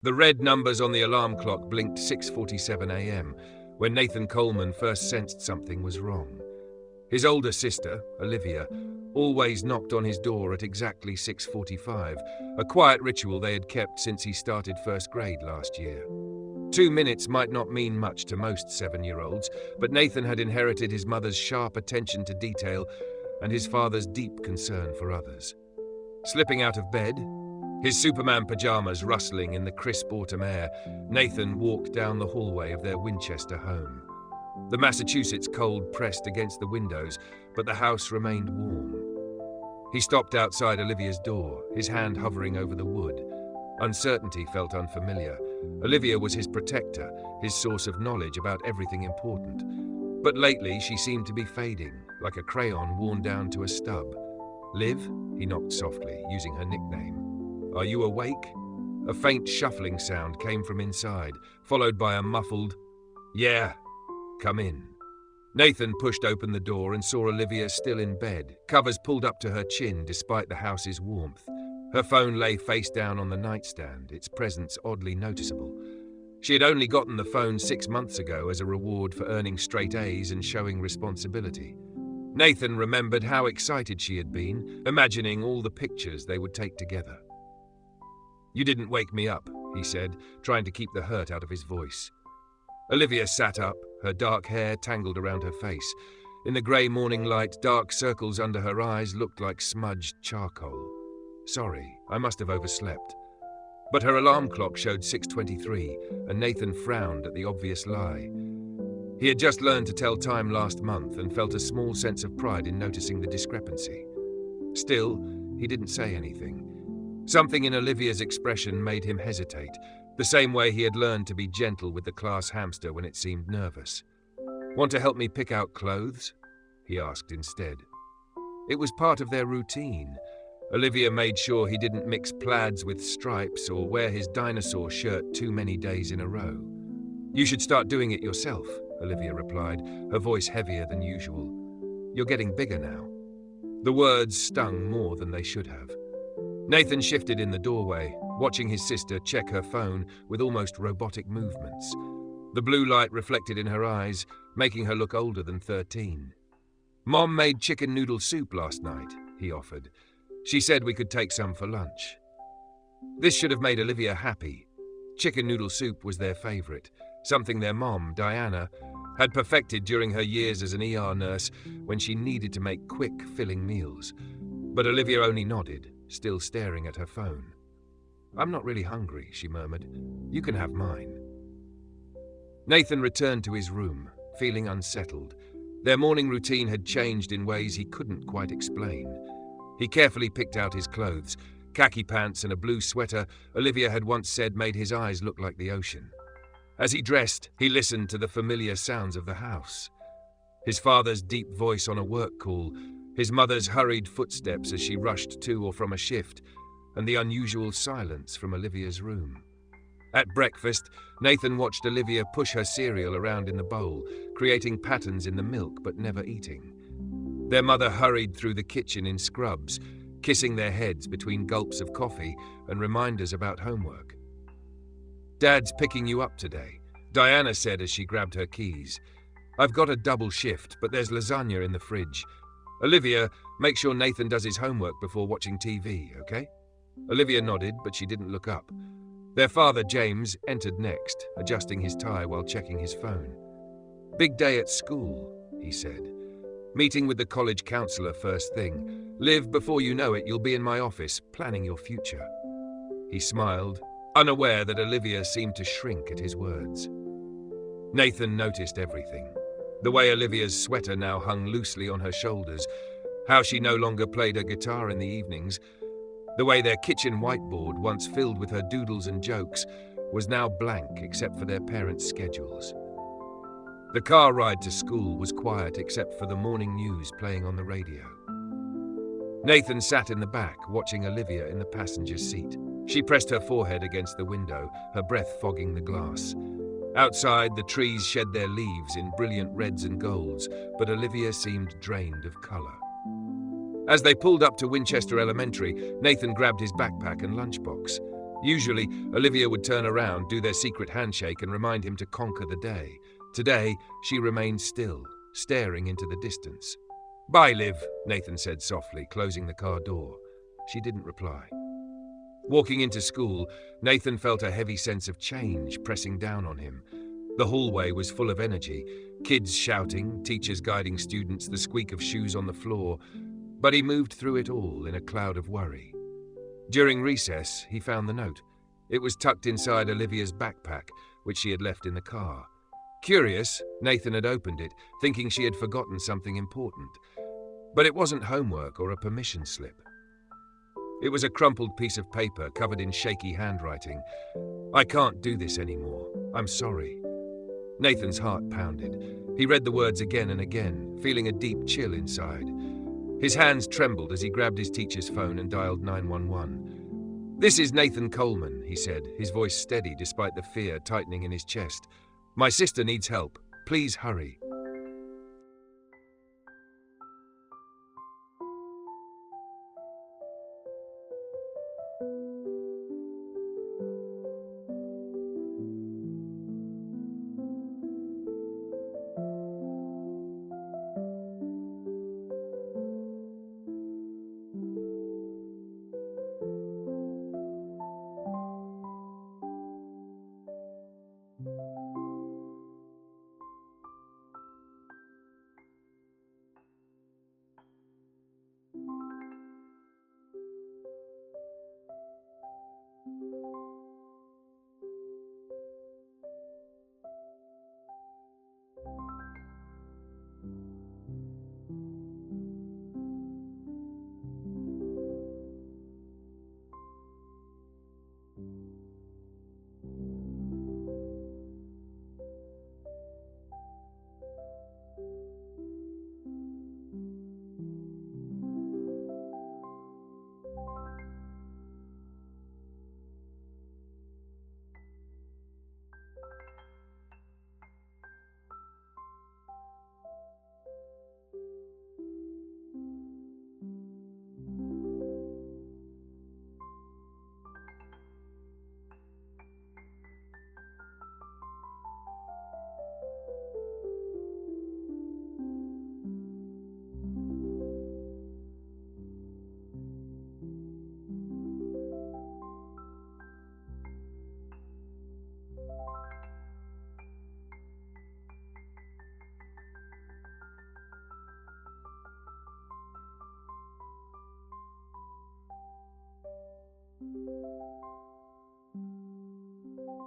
The red numbers on the alarm clock blinked 6:47 a.m. when Nathan Coleman first sensed something was wrong. His older sister, Olivia, always knocked on his door at exactly 6:45, a quiet ritual they had kept since he started first grade last year. 2 minutes might not mean much to most 7-year-olds, but Nathan had inherited his mother's sharp attention to detail and his father's deep concern for others. Slipping out of bed, his Superman pajamas rustling in the crisp autumn air, Nathan walked down the hallway of their Winchester home. The Massachusetts cold pressed against the windows, but the house remained warm. He stopped outside Olivia's door, his hand hovering over the wood. Uncertainty felt unfamiliar. Olivia was his protector, his source of knowledge about everything important. But lately she seemed to be fading, like a crayon worn down to a stub. "Liv?" he knocked softly, using her nickname. "Are you awake?" A faint shuffling sound came from inside, followed by a muffled, "Yeah, come in." Nathan pushed open the door and saw Olivia still in bed, covers pulled up to her chin despite the house's warmth. Her phone lay face down on the nightstand, its presence oddly noticeable. She had only gotten the phone 6 months ago as a reward for earning straight A's and showing responsibility. Nathan remembered how excited she had been, imagining all the pictures they would take together. "You didn't wake me up," he said, trying to keep the hurt out of his voice. Olivia sat up, her dark hair tangled around her face. In the grey morning light, dark circles under her eyes looked like smudged charcoal. "Sorry, I must have overslept." But her alarm clock showed 6:23, and Nathan frowned at the obvious lie. He had just learned to tell time last month and felt a small sense of pride in noticing the discrepancy. Still, he didn't say anything. Something in Olivia's expression made him hesitate, the same way he had learned to be gentle with the class hamster when it seemed nervous. "Want to help me pick out clothes?" he asked instead. It was part of their routine. Olivia made sure he didn't mix plaids with stripes or wear his dinosaur shirt too many days in a row. "You should start doing it yourself," Olivia replied, her voice heavier than usual. "You're getting bigger now." The words stung more than they should have. Nathan shifted in the doorway, watching his sister check her phone with almost robotic movements. The blue light reflected in her eyes, making her look older than 13. "Mom made chicken noodle soup last night," he offered. "She said we could take some for lunch." This should have made Olivia happy. Chicken noodle soup was their favorite, something their mom, Diana, had perfected during her years as an ER nurse when she needed to make quick, filling meals. But Olivia only nodded, still staring at her phone. "I'm not really hungry," she murmured. "You can have mine." Nathan returned to his room, feeling unsettled. Their morning routine had changed in ways he couldn't quite explain. He carefully picked out his clothes. Khaki pants and a blue sweater Olivia had once said made his eyes look like the ocean. As he dressed, he listened to the familiar sounds of the house. His father's deep voice on a work call, his mother's hurried footsteps as she rushed to or from a shift, and the unusual silence from Olivia's room. At breakfast, Nathan watched Olivia push her cereal around in the bowl, creating patterns in the milk but never eating. Their mother hurried through the kitchen in scrubs, kissing their heads between gulps of coffee and reminders about homework. "Dad's picking you up today," Diana said as she grabbed her keys. "I've got a double shift, but there's lasagna in the fridge. Olivia, make sure Nathan does his homework before watching TV, okay?" Olivia nodded, but she didn't look up. Their father, James, entered next, adjusting his tie while checking his phone. "Big day at school," he said. "Meeting with the college counselor first thing. Liv, before you know it, you'll be in my office, planning your future." He smiled, unaware that Olivia seemed to shrink at his words. Nathan noticed everything. The way Olivia's sweater now hung loosely on her shoulders, how she no longer played her guitar in the evenings, the way their kitchen whiteboard, once filled with her doodles and jokes, was now blank except for their parents' schedules. The car ride to school was quiet except for the morning news playing on the radio. Nathan sat in the back, watching Olivia in the passenger seat. She pressed her forehead against the window, her breath fogging the glass. Outside, the trees shed their leaves in brilliant reds and golds, but Olivia seemed drained of color. As they pulled up to Winchester Elementary, Nathan grabbed his backpack and lunchbox. Usually, Olivia would turn around, do their secret handshake, and remind him to conquer the day. Today, she remained still, staring into the distance. "Bye, Liv," Nathan said softly, closing the car door. She didn't reply. Walking into school, Nathan felt a heavy sense of change pressing down on him. The hallway was full of energy, kids shouting, teachers guiding students, the squeak of shoes on the floor, but he moved through it all in a cloud of worry. During recess, he found the note. It was tucked inside Olivia's backpack, which she had left in the car. Curious, Nathan had opened it, thinking she had forgotten something important. But it wasn't homework or a permission slip. It was a crumpled piece of paper covered in shaky handwriting. "I can't do this anymore. I'm sorry." Nathan's heart pounded. He read the words again and again, feeling a deep chill inside. His hands trembled as he grabbed his teacher's phone and dialed 911. "This is Nathan Coleman," he said, his voice steady despite the fear tightening in his chest. "My sister needs help. Please hurry."